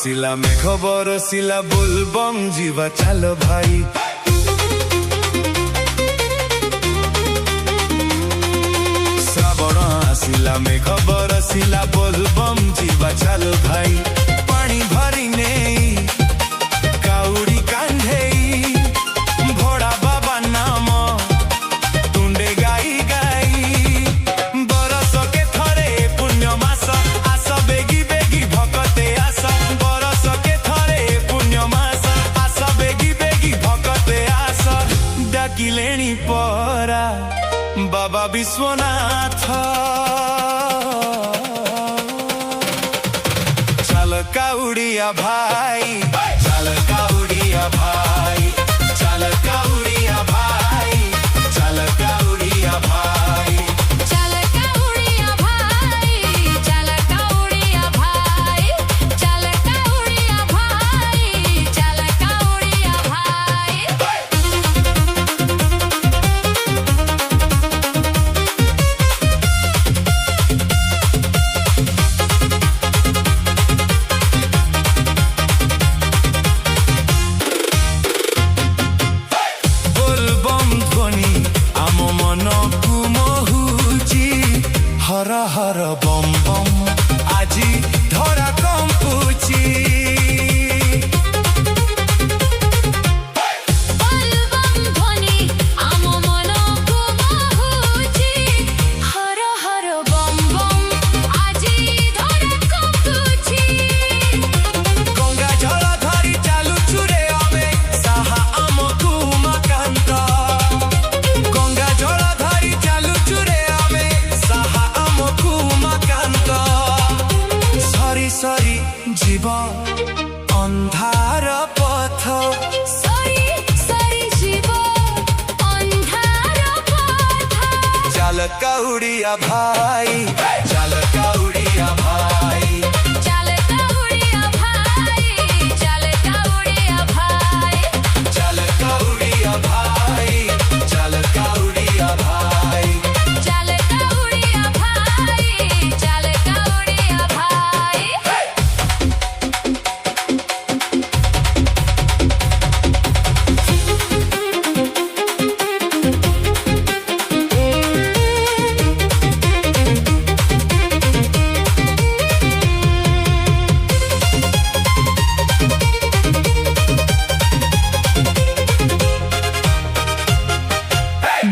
ଆସିଲା ମେଘ ବରସିଲା ବୋଲବମ୍ ଯିବା ଚାଲ ଭାଇ। ଶ୍ରାବଣ ଆସିଲା ମେଘ ବରସିଲା ବୋଲବମ୍ ଯିବା ଚାଲ ଭାଇ। ପାଣି ଭରି ନେଇ କାଉଡ଼ି କାନ୍ଧେଇ ଭୋଡ଼ା ବାବା ନାମ ତୁଣ୍ଡେ ଗାଇ ଗାଇ ବରଷକେ ଥରେ ପୁଣ୍ୟ ମାସ ଆସ ବେଗି ବେଗି ଭକତେ ଆସ। ବରଷକେ ଥରେ ପୁଣ୍ୟ ମାସ ଆସ ବେଗି ବେଗି ଭକତେ ଆସ। ଡାକିଲେଣି ପରା ବାବା ବିଶ୍ୱନାଥ ଚାଲ କାଉଡ଼ିଆ ଭାଇ ଚାଲ କାଉଡ଼ିଆ ଭାଇ ଚାଲ କାଉଡ଼ିଆ ଭାଇ ଚାଲ କାଉଡ଼ିଆ ଭାଇ चल काउड़िया भाई चल काउड़िया भाई चल काउड़िया भाई चल काउड़िया भाई। ବୋଲବମ୍ ଧ୍ୱନି ଆମ ମନକୁ ମୋହୁଛି ହର ହର ବମ୍ ବମ୍ ଆଜି ଧରା କମ୍ପୁଛି। बोलबम ध्वनि आम मनकु मोहुछि हर हर बम बम आजी धरा कम्पुछि। ଗଙ୍ଗା ଜଳ ଧରି ଚାଲୁଛୁ ରେ ଆମେ ସାହା ଆମକୁ ମାକାନ୍ତ। ଗଙ୍ଗା ଜଳ ଧରି ଚାଲୁଛୁ ରେ ଆମେ ସାହା ଆମକୁ ମାକାନ୍ତ। ସରି ସରି ଯିବ ଅନ୍ଧାର ପଥ सरी सरी जीव अंधार पथ ଚାଲ କାଉଡ଼ିଆ ଭାଇ ଚାଲ କାଉଡ଼ିଆ ଭାଇ चल काउड़िया भाई चल काउड़िया भाई ଚାଲ କାଉଡ଼ିଆ ଭାଇ ଚାଲ କାଉଡ଼ିया ଭାଇ। चल काउड़िया भाई चल काउड़िया भाई।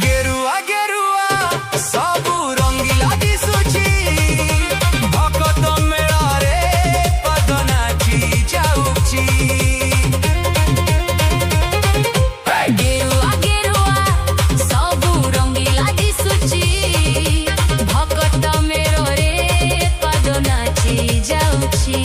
ଗେରୁଆ ଗେରୁଆ ସବୁ ରଙ୍ଗିଲା ଦିଶୁଛି ଭକତ ମେଳରେ ପାଦ ନାଚି ଯାଉଛି। गेरुआ गेरुआ सबु रंगीला दिसुची भकत मेरो रे पद नाची जाउची।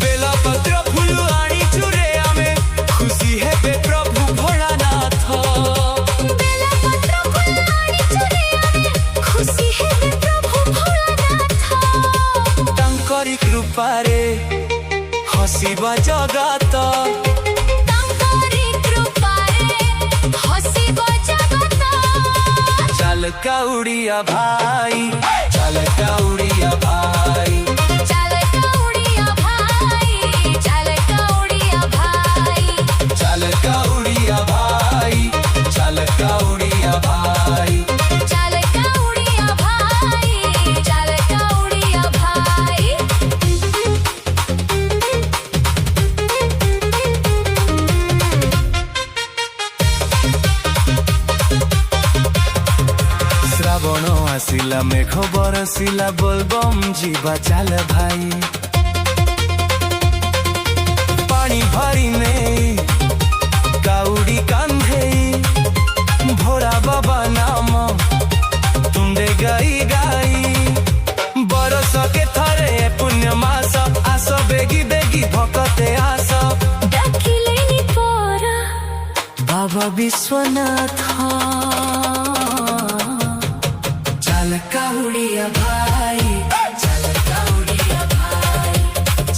ବେଲପତ୍ର ଫୁଲ ଆଣିଛୁ ରେ ଆମେ ଖୁସି ହେବେ ପ୍ରଭୁ ଭୋଳାନାଥ। बेलपत्र फुलाणी चुरे आमे खुशी हेबे प्रभु भोलानाथ। ତାଙ୍କରି କୃପାରେ ହସିବ ଜଗତ तांकरी कृपारे हसिब जगत। ଚାଲ କାଉଡ଼ିଆ ଭାଇ ଚାଲ କାଉଡ଼ିଆ ଭାଇ चल काउड़िया भाई चल काउड़िया भाई ଚାଲ କାଉଡ଼ିଆ ଭାଇ ଚାଲ କାଉଡ଼ିଆ ଭାଇ। चल काउड़िया भाई चल काउड़िया भाई। ଶ୍ରାବଣ ଆସିଲା ମେଘ ବରସିଲା ବୋଲବମ୍ ଯିବା ଚାଲ ଭାଇ। ପାଣି ଭରି ନେଇ କାଉଡ଼ି କାନ୍ଧେଇ ଭୋଡ଼ା ବାବା ନାମ ତୁଣ୍ଡେ ଗାଇ ଗାଇ ବରଷକେ ଥରେ ପୁଣ୍ୟ ମାସ ଆସ ବେଗି ବେଗି ଭକତେ ଆସ। डकिलेनी पोरा ବାବା ବିଶ୍ୱନାଥ ଚାଲ କାଉଡ଼ିଆ ଭାଇ ଚାଲ କାଉଡ଼ିଆ ଭାଇ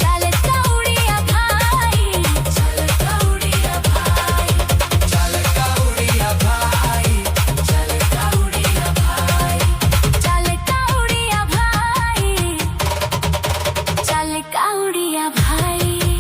चल काउड़िया भाई चल काउड़िया भाई ଚାଲ କାଉଡ଼ିଆ ଭାଇ चल काउड़िया भाई चल काउड़िया भाई चल काउड़िया भाई।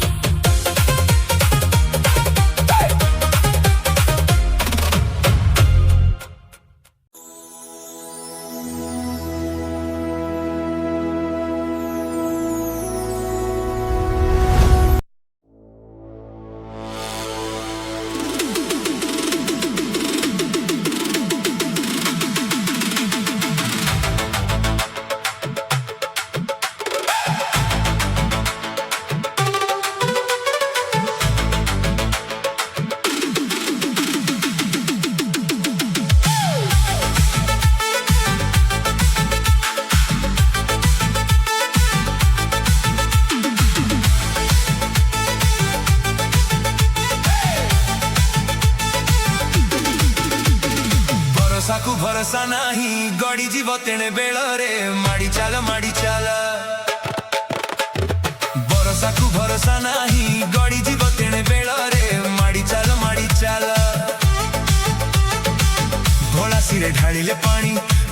ଯିବ ତେଣେ ବେଳରେ ମାଡ଼ି ଚାଲ ବରଷାକୁ ଭରସା ନାହିଁ ଗଡ଼ି ଯିବ ତେଣେ ବେଳରେ ମାଡ଼ି ଚାଲ ଭୋଳାସିରେ ଢାଳିଲେ ପାଣି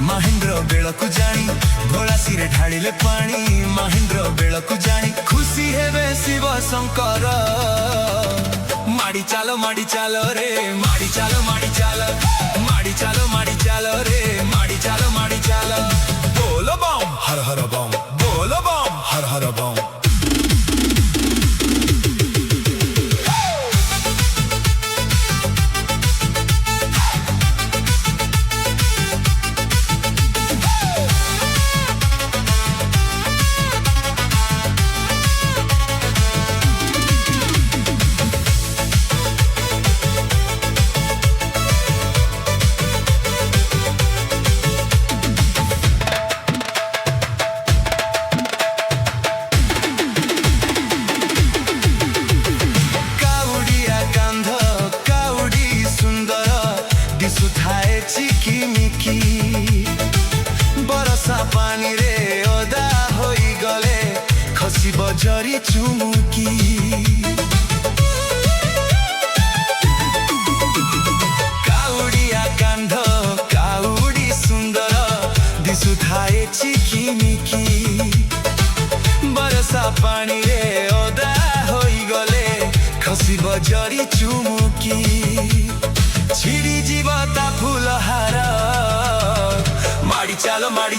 ମହେନ୍ଦ୍ର ବେଳକୁ ଜାଣି ଭୋଳାସିରେ ଢାଳିଲେ ପାଣି ମହେନ୍ଦ୍ର ବେଳକୁ ଜାଣି ଖୁସି ହେବେ ଶିବ ଶଙ୍କର ମାଡ଼ି ଚାଲ ରେ ମାଡ଼ି ଚାଲ ରେ ମାଡ଼ି ଚାଲ ବୋଲ ବମ୍ ହର ହର ବମ୍ ବୋଲ ବମ୍ ହର ହର ବମ୍ बरसा पानी रे ओदा होई गले खसी बजरी चुमुकी काउडिया कांध काउडी सुंदर दिसु थाए चिकिमिकी बरसा पानी रे ओदा होई गले खसी बजरी चुमुकी छिड़ी जीवता फूलहार माड़ी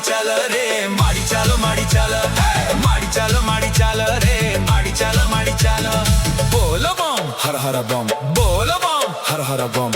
चाल रे माड़ी चाल रे माड़ी चाल बोल बम हर हर बम बोल बम हर हर बम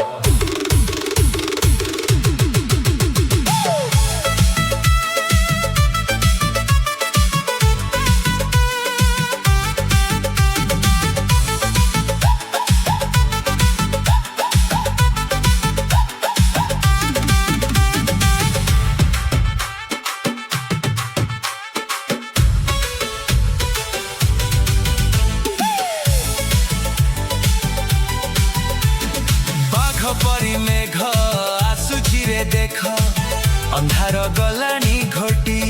परी मेघ आसुची रे देख अंधार गलानी घोटी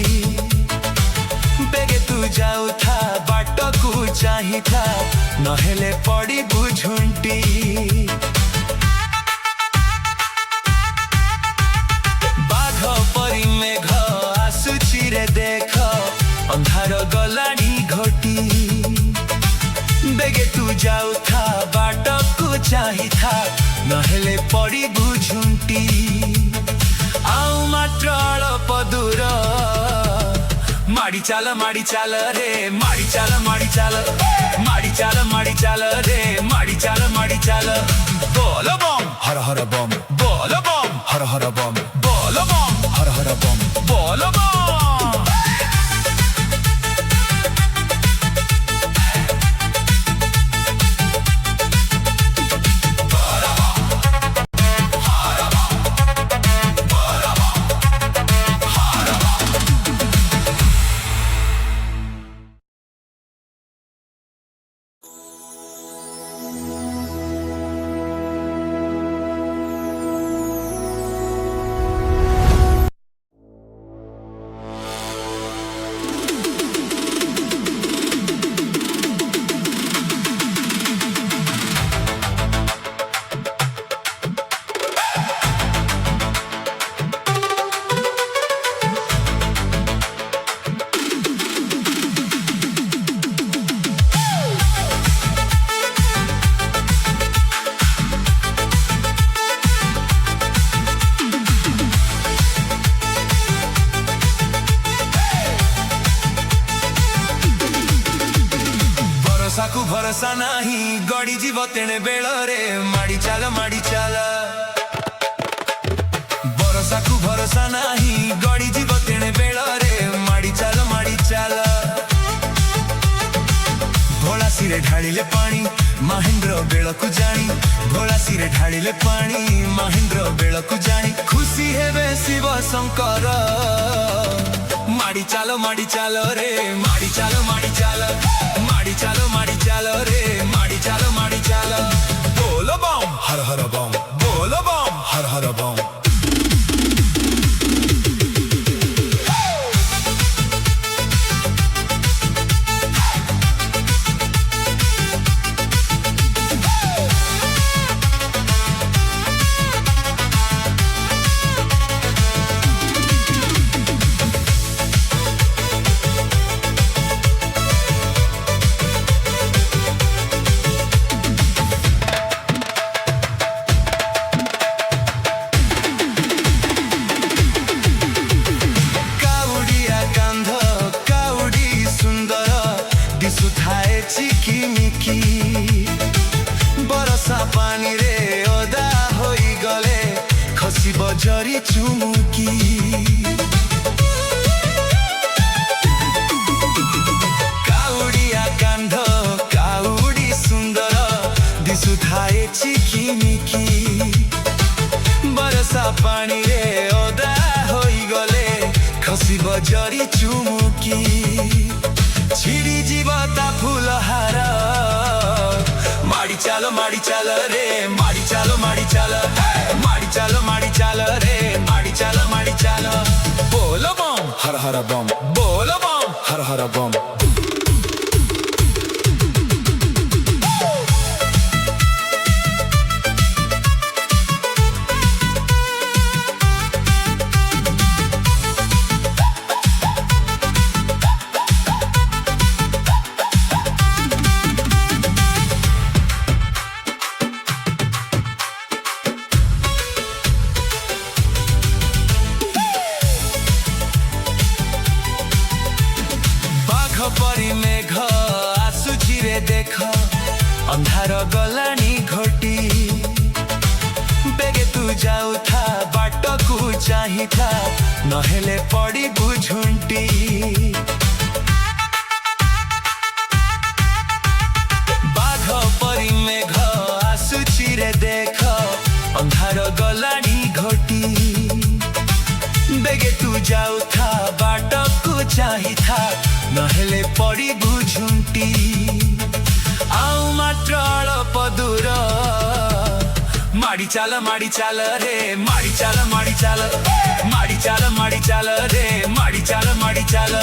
बेगे तू जाऊ था बाट को चाही था नहेले पड़ी बुझुंटी बाघ परी मेघ आसुची रे देख अंधार गलानी घोटी बेगे तू जाऊ था बाट को चाही था नहेले पड़ी बुझुंटी आउ मात्र अल्प दूर माड़ी चाल रे माड़ी चाल रे माड़ी चाल बोल बम हर हर बम बोल बम हर हर बम बोल बम हर हर बम बोल बम बरसाकू भरोसा नाही गड़ी जीव तेणे बेଳରେ माड़ी चाल बरसाकू भरोसा नाही गड़ी जीव तेणे बेଳରେ माड़ी चाल भोलासिरे ढालिले पानी महेन्द्र बेळकु जानी भोलासिरे ढालिले पानी महेन्द्र बेळकु जानी खुशी हेबे शिव शंकर माड़ी चाल रे माड़ी चाल रे माड़ी चाल बोल बम हर हर बम बोल बम हर हर बम ପାଣିରେ ଓଦା ହୋଇଗଲେ ଖସିବ ଜରି ଚୁମୁକି କାଉଡ଼ିଆ କାନ୍ଧ କାଉଡ଼ି ସୁନ୍ଦର ଦିଶୁଥାଏ ଚିକିମିକି ବର୍ଷା ପାଣିରେ ଓଦା ହୋଇଗଲେ ଖସିବ ଜରି ଚୁମୁକି ଛିଡ଼ି ଯିବ ତା ଫୁଲହାର ମାଡ଼ି ଚାଲ ରେ ମାଡ଼ି ଚାଲ ମାଡ଼ି ଚାଲ ରେ ମାଡ଼ି ଚାଲ ବୋଲ ବମ୍ ହର ହର ବମ୍ ବୋଲ ବମ୍ ହର ହର ବମ୍ परी मेघ आसुची रे देख अंधार गलानी घटी बेगे तू जाऊ था बाट को चाही था नहेले पड़ी बुझुंटी बाघ परी मेघ आसुची रे देख अंधार गलानी घटी बेगे तू जाऊ था बाट को चाही था नहेले पड़ी बुझुंटी आउ मात्र अल्प दूर माड़ी चाल रे माड़ी चाल रे माड़ी चाल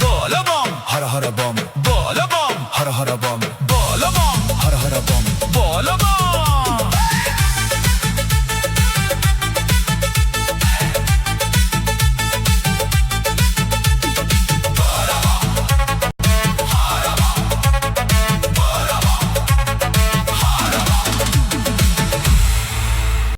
बोल बम हर हर बम बोल बम हर हर बम बोल बम हर हर बम बोल बम